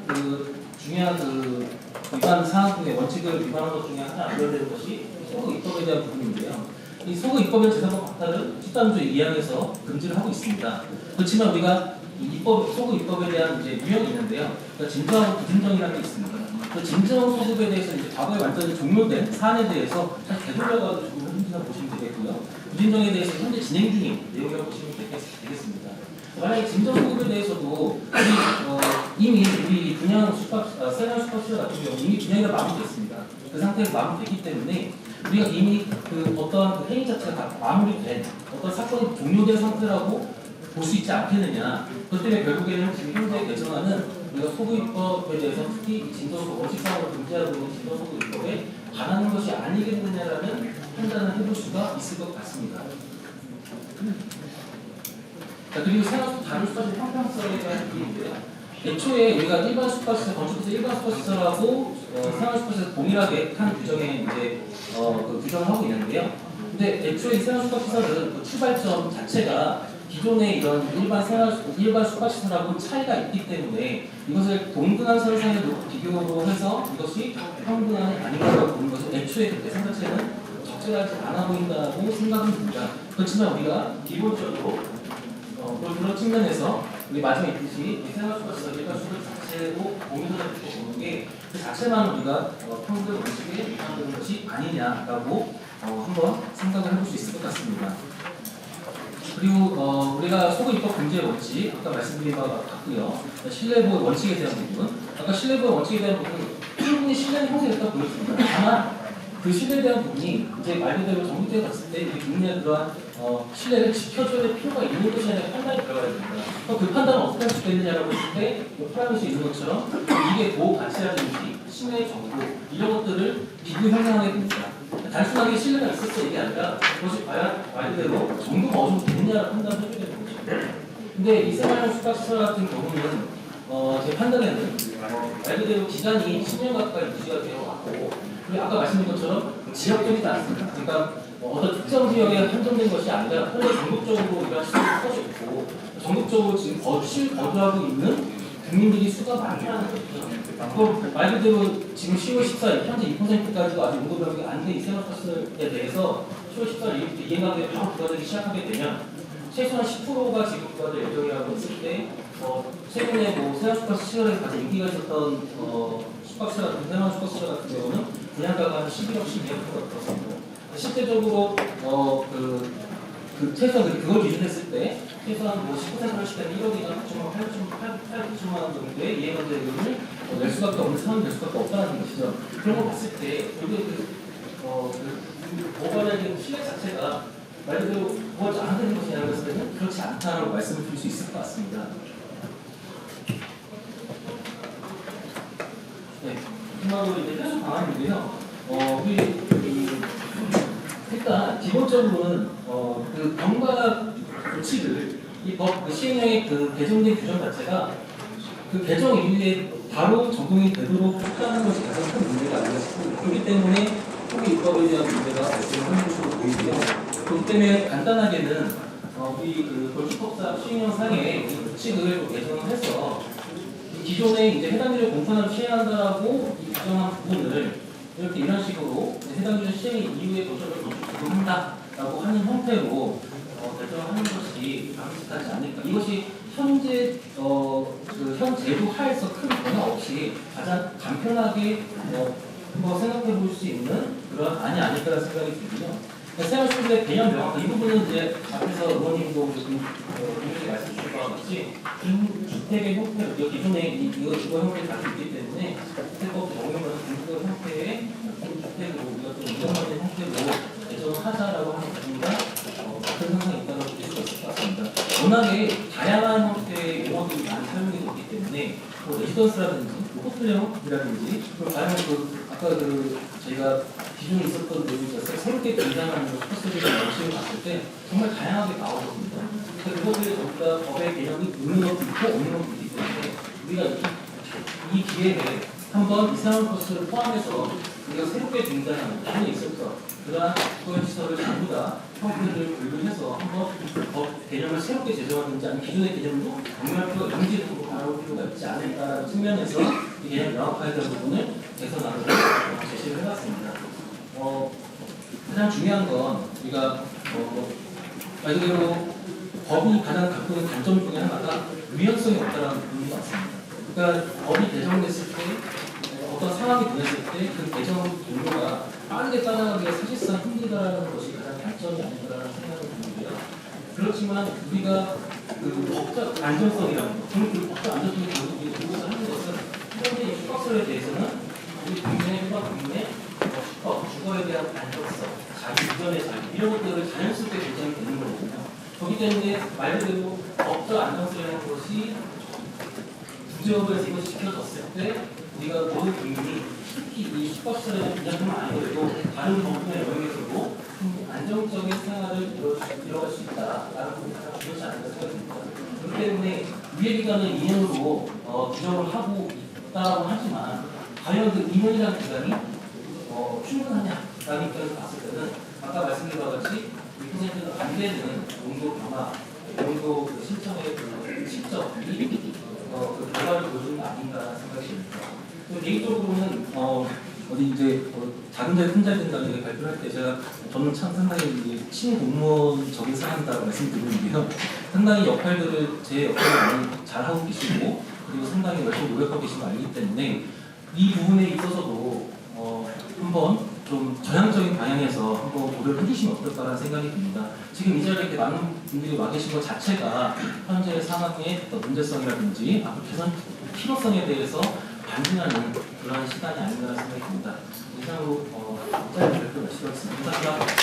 중요한 위반 사항 중에 원칙을 위반한 것 중에 하나 연결되는 것이 소득 입법에 대한 부분인데요. 이 소득 입법의 재산권 박탈은 13조 2항에서 금지를 하고 있습니다. 그렇지만 우리가 소득 입법에 대한 유형이 있는데요. 그러니까 진정하고 부진정이라는 게 있습니다. 그 진정 소득에 대해서 과거에 완전히 종료된 사안에 대해서 잘 되돌려가지고 현재 보시면 되겠고요. 부진정에 대해서 현재 진행 중인 내용이라고 보시면 되겠습니다. 만약에 진정 소득에 대해서도 이미 우리 분양 세관 슈퍼시설 같은 경우 이미 분양이 마무리됐습니다. 그 상태에서 마무리됐기 때문에 우리가 이미 어떤 행위 자체가 다 마무리된 어떤 사건이 종료된 상태라고 볼 수 있지 않겠느냐. 그것 때문에 결국에는 지금 현재 개정안은 우리가 소득입법에 대해서 특히 진정소득 원칙상으로 금지하고 있는 진정소득입법에 반하는 것이 아니겠느냐라는 판단을 해볼 수가 있을 것 같습니다. 자, 그리고 생활 다른 수가지 형평성에 대한 부분인데요. 애초에 우리가 일반 숙박시설, 건축에서 일반 숙박시설하고 생활수급에서 동일하게 한 규정에 이제 그 규정을 하고 있는데요. 근데 애초에 생활수급시설은 그 출발점 자체가 기존의 이런 일반 숙박시설하고 차이가 있기 때문에 이것을 동등한 선상에 놓고 비교로 해서 이것이 평등한이 아닌가라고 보는 것은 애초에 그 대상 자체는 적절하지 않아 보인다고 생각은 듭니다. 그렇지만 우리가 기본적으로 그런 측면에서 우리 마지막에 있듯이 생활수급시설 일반 숙박 자체로 공유를 보는 게 그 자체만 우리가 평등 원칙에 위반되는 것이 아니냐라고 한번 생각을 해볼 수 있을 것 같습니다. 그리고 우리가 소급입법 금지 원칙 아까 말씀드린 바와 같고요. 신뢰보호 원칙에 대한 부분 아까 신뢰보호 원칙에 대한 부분은 충분히 신뢰는 형성됐다고 보여집니다. 다만 그 신뢰에 대한 부분이 이제 말 그대로 정부대에 갔을 때 우리 국민의 그러한 신뢰를 지켜줘야 될 필요가 있는 것이 아니라 판단이 들어가야 됩니다. 그럼 그 판단을 어떻게 할 수 있겠느냐라고 했을 때 프라이버시 있는 것처럼 이게 보호 가치라든지 신뢰의 정보 이런 것들을 비교 형성하게 됩니다. 단순하게 신뢰가 있었을 게 아니라 그것이 과연 말 그대로 정도가 어느 정도 됐냐를 판단을 해줘야 되는 거죠. 근데 이 생활형 숙박시설 같은 경우는 제 판단에는 말 그대로 기간이 10년 가까이 유지가 되어 왔고 그리고 아까 말씀드린 것처럼 지역적이지 않습니다. 그러니까 어떤 특정 지역에 한정된 것이 아니라 현재 전국적으로 이런 시설이 퍼졌고 전국적으로 지금 거주하고 있는 국민들이 수가 많다는 거죠. 그럼 말 그대로 지금 10월 14일 현재 2%까지도 아직 온도 변경이 안 된 이 생활버스에 대해서 10월 14일 이후부터 이행하게 바로 부과되기 시작하게 되면 최소한 10%가 지금 부과될 예정이라고 했을 때 최근에 생활숙박시 시설에서 가장 인기가 있었던 숙박시설 같은 생활 숙박시설 같은 경우는 분양가가 한 11억, 12억가 들었습니다. 실제적으로 최소한 그걸 기준했을 때 최소한 10%를 할 때 1억이나 8천만 원 정도의 이해관계금을 낼 수밖에 없는 상황이 될 수밖에 없다는 것이죠. 그런 걸 봤을 때 결국 모발에 대한 신뢰 자체가 말 그대로 보호하지 않아야 되는 것이냐고 했을 때는 그렇지 않다라고 말씀을 드릴 수 있을 것 같습니다. 네, 마지막으로 이제 필수 방안인데요. 일단 기본적으로는 그 경과 조치를 이 법 시행령의 그 개정된 규정 자체가 그 개정 이후에 바로 적용이 되도록 하는 것이 가장 큰 문제가 아닌가 싶습니다. 그렇기 때문에 소기 입법에 대한 문제가 발생하는 것으로 보이고요. 그렇기 때문에 간단하게는 우리 그 건축법상 시행령 상의 이 규칙을 개정을 해서 기존에 이제 해당 규정 공판을 시행한다라고 이 규정한 부분을 이렇게 이런 식으로 해당 규정 시행 이후에 도전을 적용한다라고 하는 형태로 결정하는 것이 바람직하지 않을까. 이것이 현재 현 제도 하에서 큰 변화 없이 가장 간편하게 생각해 볼 수 있는 그런 안이 아닐까라는 생각이 들고요. 생활수급의 개념 명확 이 부분은 이제 앞에서 의원님도 분명히 말씀 주신 바와 같이 주택의 형태로 기존에 이거 형태를 가지고 있기 때문에 주택법 적용하는 중국어 형태의 주택으로 우리가 좀 이용하는 형태로 개정을 하자라고 하는 부분과 같은 상황이 있다고 볼 수가 있을 것 같습니다. 워낙에 다양한 형태의 용어들이 많이 사용이 되기 때문에 레지던스라든지 호텔형이라든지 다양한 아까 저희가 기존에 있었던 내용에서 새롭게 등장하는 코스들의 방식을 봤을 때 정말 다양하게 나오거든요. 그것들이 전부 다 법의 개념이 있는 것도 있고 없는 것도 있기 때문에 우리가 이 기회에 한번 이상한 코스를 포함해서 우리가 새롭게 등장하는 기존에 있었던 그러한 주거시설을 전부 다 형태를 분류해서 한번 법 개념을 새롭게 제정하든지 아니면 기존의 개념도 정리할 필요가 명시적으로 바라볼 필요가 있지 않을까라는 측면에서 이 개념 명확화에 대한 부분을 개선하도록 제시를 해봤습니다. 가장 중요한 건 우리가 말 그대로 법이 가장 갖고 있는 단점 중에 하나가 유연성이 없다는 부분인 것 같습니다. 그러니까 법이 개정됐을 때 어떤 상황이 되었을 때 그 개정 종료가 빠르게 따라가기가 사실상 힘들다는 것이 가장 단점이 아닌가라는 생각을 듭니다. 그렇지만 우리가 그 법적 안정성이라는 것, 그 법적 안정성이 결국 그것을 하는 것은 현재 숙박설에 대해서는 우리 국민의 주거에 대한 안정성, 자기 주변의 자유 이런 것들을 자연스럽게 결정이 되는 거거든요. 그렇기 때문에 말 그대로 법적 안정성이라는 것이 구제업에서 이것이 지켜졌을 때 우리가 모든 국민이 특히 이 숙박시설에 그냥뿐만 아니더라도 다른 법률의 영역에서도 안정적인 생활을 이뤄갈 수 있다라는 부분이 가장 중요하지 않을까 생각합니다. 그렇기 때문에 유예 기간을 2년으로 규정을 하고 있다고 하지만 과연 그 2년이라는 기간이 충분하냐라는 입장에서 봤을 때는 아까 말씀드린 바와 같이 2%는 안 되는 용도 변화, 용도 그 신청의 그 실적이 그 결과를 보여주는 게 아닌가라는 생각이 듭니다. 개인적으로는 어디 이제 작은 자리 큰 자리 된다는 발표를 할 때 저는 참 상당히 친공무원적인 사람이라고 말씀드리는데요. 상당히 제 역할을 많이 잘하고 계시고 그리고 상당히 열심히 노력하고 계신 거 알기 때문에 이 부분에 있어서도 한번 좀 전향적인 방향에서 한번 고려를 해주시면 어떨까라는 생각이 듭니다. 지금 이 자리에 이렇게 많은 분들이 와 계신 것 자체가 현재 상황의 문제성이라든지 앞으로 개선 필요성에 대해서 반증하는 그러한 시간이 아닌가라는 생각이 듭니다. 이상으로 짧은 발표 마치겠습니다. 감사합니다.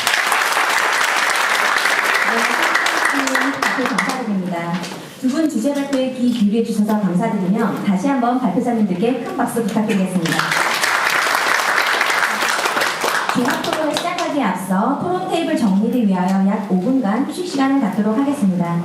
발표 감사드립니다. 두 분 주제 발표에 귀 기울여 주셔서 감사드리며 다시 한번 발표자님들께 큰 박수 부탁드리겠습니다. 종합 토론을 시작하기에 앞서 토론 테이블 정리를 위하여 약 5분간 휴식 시간을 갖도록 하겠습니다.